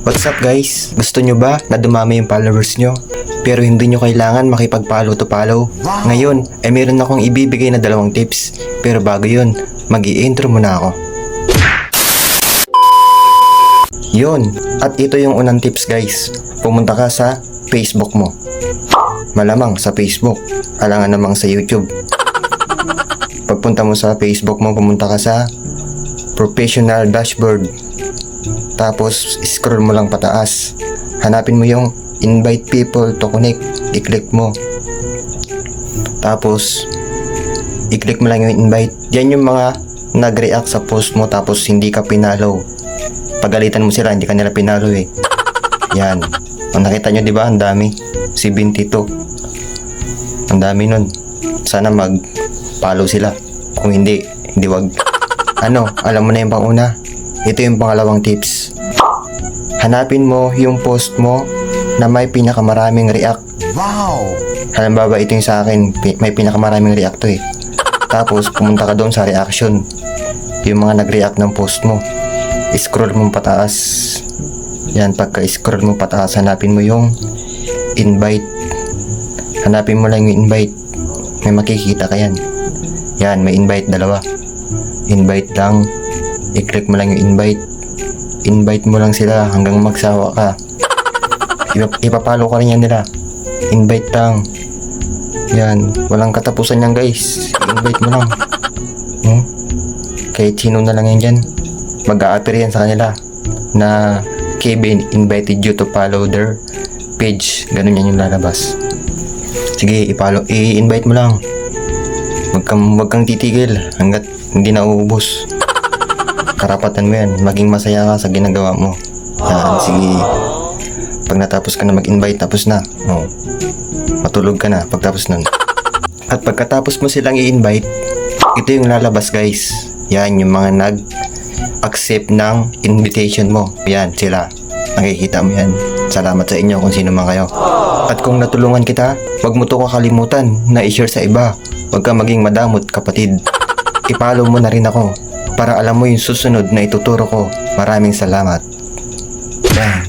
What's up guys? Gusto nyo ba na dumami yung followers nyo? Pero hindi nyo kailangan makipag-follow to follow. Ngayon, meron akong ibibigay na 2 tips. Pero bago yun, mag-i-intro muna ako. Yun, at ito yung unang tips guys. Pumunta ka sa Facebook mo. Malamang sa Facebook, alangan namang sa YouTube. Pagpunta mo sa Facebook mo, pumunta ka sa Professional Dashboard. Tapos, scroll mo lang pataas. Hanapin mo yung invite people to connect. I-click mo. Tapos, i-click mo lang yung invite. Yan yung mga nag-react sa post mo tapos hindi ka pinalo. Pagalitan mo sila, hindi ka nila pinalo eh. Yan. Kung nakita nyo diba, ang dami. 72. Ang dami nun. Sana mag-follow sila. Kung hindi, hindi wag. Alam mo na yung panguna. Ito yung pangalawang tips. Hanapin mo yung post mo na may pinakamaraming react. Wow! Halimbawa, ito yung sa akin, may pinakamaraming react to eh. Tapos, pumunta ka doon sa reaction. Yung mga nag-react ng post mo. Scroll mo pataas. Yan, pagka-scroll mo pataas, hanapin mo yung invite. Hanapin mo lang yung invite. May makikita ka yan. Yan, may invite 2. Invite lang. I-click mo lang yung invite. Invite mo lang sila hanggang magsawa ka. Ipapalo ka rin yan nila. Invite lang. Yan. Walang katapusan yan guys. Invite mo lang. Kahit sino na lang yan dyan. Mag-a-appear yan sa kanila. Na Kevin invited you to follow their page. Ganun yan yung lalabas. Sige, i-invite mo lang. Wag kang titigil hanggat hindi na uubos. Karapatan mo yan. Maging masaya ka sa ginagawa mo. Yan, sige. Pag natapos ka na mag-invite, tapos na. Matulog ka na pagtapos nun. At pagkatapos mo silang i-invite, ito yung lalabas guys. Yan, yung mga nag-accept ng invitation mo. Yan, sila. Nakikita mo yan. Salamat sa inyo kung sino man kayo. At kung natulungan kita, wag mo to kakalimutan na i-share sa iba. Wag ka maging madamot kapatid. I-follow mo na rin ako para alam mo yung susunod na ituturo ko. Maraming salamat. Yan.